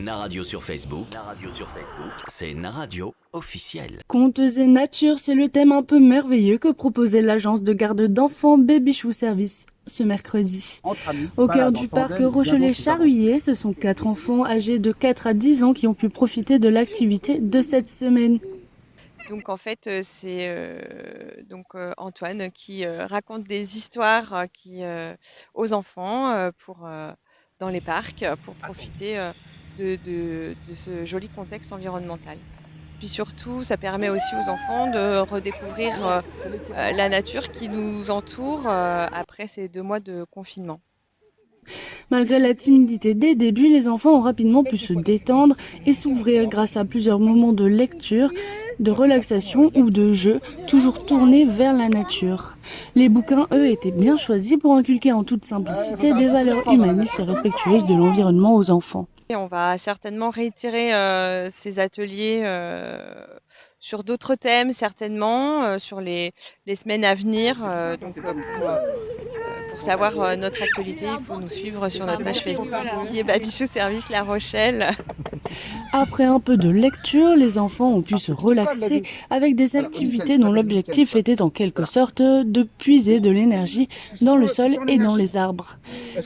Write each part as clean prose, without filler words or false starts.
Naradio sur Facebook. C'est Naradio officiel. Contes et nature, c'est le thème un peu merveilleux que proposait l'agence de garde d'enfants Babychou Service ce mercredi. Au cœur du parc Rochelet-Charruillet, ce sont 4 enfants âgés de 4 à 10 ans qui ont pu profiter de l'activité de cette semaine. Donc en fait, c'est Antoine qui raconte des histoires aux enfants dans les parcs pour profiter de ce joli contexte environnemental. Puis surtout, ça permet aussi aux enfants de redécouvrir la nature qui nous entoure après ces 2 mois de confinement. Malgré la timidité des débuts, les enfants ont rapidement pu se détendre et s'ouvrir grâce à plusieurs moments de lecture, de relaxation ou de jeu, toujours tournés vers la nature. Les bouquins, eux, étaient bien choisis pour inculquer en toute simplicité des valeurs humanistes et respectueuses de l'environnement aux enfants. Et on va certainement réitérer ces ateliers sur d'autres thèmes, certainement, sur les semaines à venir. Pour savoir notre actualité, il faut nous suivre sur notre page Facebook qui est Babychou Service La Rochelle. Après un peu de lecture, les enfants ont pu se relaxer avec des activités dont l'objectif était en quelque sorte de puiser de l'énergie dans le sol et dans les arbres.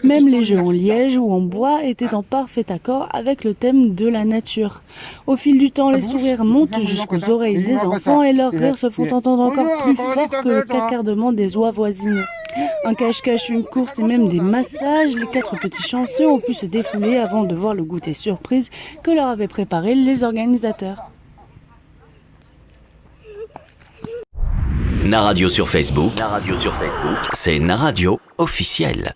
Même les jeux en liège ou en bois étaient en parfait accord avec le thème de la nature. Au fil du temps, les sourires montent jusqu'aux oreilles des enfants et leurs rires se font entendre encore plus fort que le cacardement des oies voisines. Un cache-cache, une course et même des massages, les 4 petits chanceux ont pu se défouler avant de voir le goûter surprise que leur avaient préparé les organisateurs. Naradio sur Facebook. C'est Naradio officiel.